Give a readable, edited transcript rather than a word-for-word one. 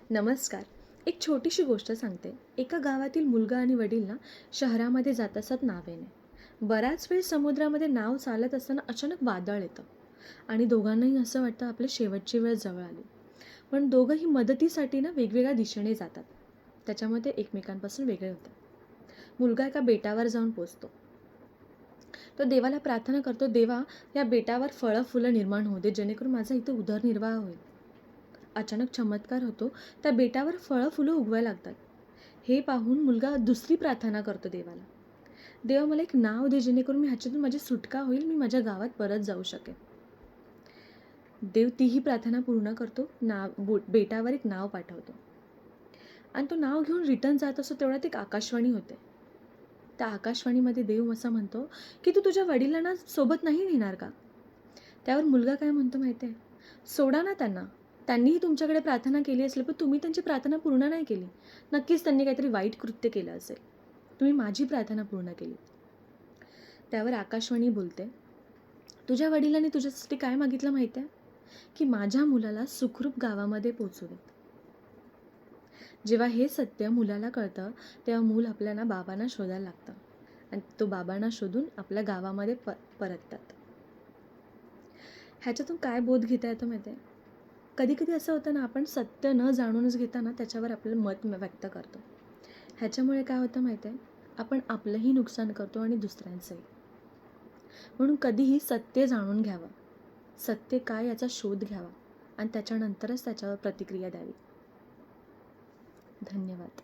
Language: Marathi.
नमस्कार. एक छोटीशी गोष्ट सांगते. एका गावातील मुलगा आणि वडील ना शहरामध्ये जात असत नावेने. बराच वेळ समुद्रामध्ये नाव चालत असताना अचानक वादळ येतं आणि दोघांनाही असं वाटतं आपली शेवटची वेळ जवळ आली. पण दोघंही मदतीसाठी ना वेगवेगळ्या दिशेने जातात. त्याच्यामुळे ते एकमेकांपासून वेगळे होतात. मुलगा एका बेटावर जाऊन पोचतो. तो देवाला प्रार्थना करतो, देवा, या बेटावर फळं फुलं निर्माण होऊ दे, जेणेकरून माझा इथे उदरनिर्वाह होईल. अचानक चमत्कार होतो. त्या बेटावर फळं फुलं उगवायला लागतात. हे पाहून मुलगा दुसरी प्रार्थना करतो देवाला, देवा, मला एक नाव दे, जेणेकरून मी ह्याच्यातून माझी सुटका होईल, मी माझ्या गावात परत जाऊ शकेन. देव तीही प्रार्थना पूर्ण करतो. बेटावर एक नाव पाठवतो आणि तो नाव घेऊन रिटर्न जात असतो. तेवढ्यात एक आकाशवाणी होते. त्या आकाशवाणीमध्ये देव असं म्हणतो की तू तुझ्या वडिलांना सोबत नाही नेणार का? त्यावर मुलगा काय म्हणतो माहिती आहे, सोडा ना त्यांना, त्यांनीही तुमच्याकडे प्रार्थना केली असेल, पण तुम्ही त्यांची प्रार्थना पूर्ण नाही केली. नक्कीच त्यांनी काहीतरी वाईट कृत्य केलं असेल, तुम्ही माझी प्रार्थना पूर्ण केली. त्यावर आकाशवाणी बोलते, तुझ्या वडिलांनी तुझ्यासाठी काय मागितलं माहिती आहे, की माझ्या मुलाला सुखरूप गावामध्ये पोचू देत. जेव्हा हे सत्य मुलाला कळतं, तेव्हा मूल आपल्याला बाबांना शोधायला लागतं आणि तो बाबांना शोधून आपल्या गावामध्ये परततात. ह्याच्यातून काय बोध घेता येतो माहिती आहे, कधी कधी असं होतं ना, आपण सत्य न जाणूनच घेताना त्याच्यावर आपलं मत व्यक्त करतो. ह्याच्यामुळे काय होतं माहिती आहे, आपण आपलंही नुकसान करतो आणि दुसऱ्यांचंही. म्हणून कधीही सत्य जाणून घ्यावं, सत्य काय याचा शोध घ्यावा आणि त्याच्यानंतरच त्याच्यावर प्रतिक्रिया द्यावी. धन्यवाद.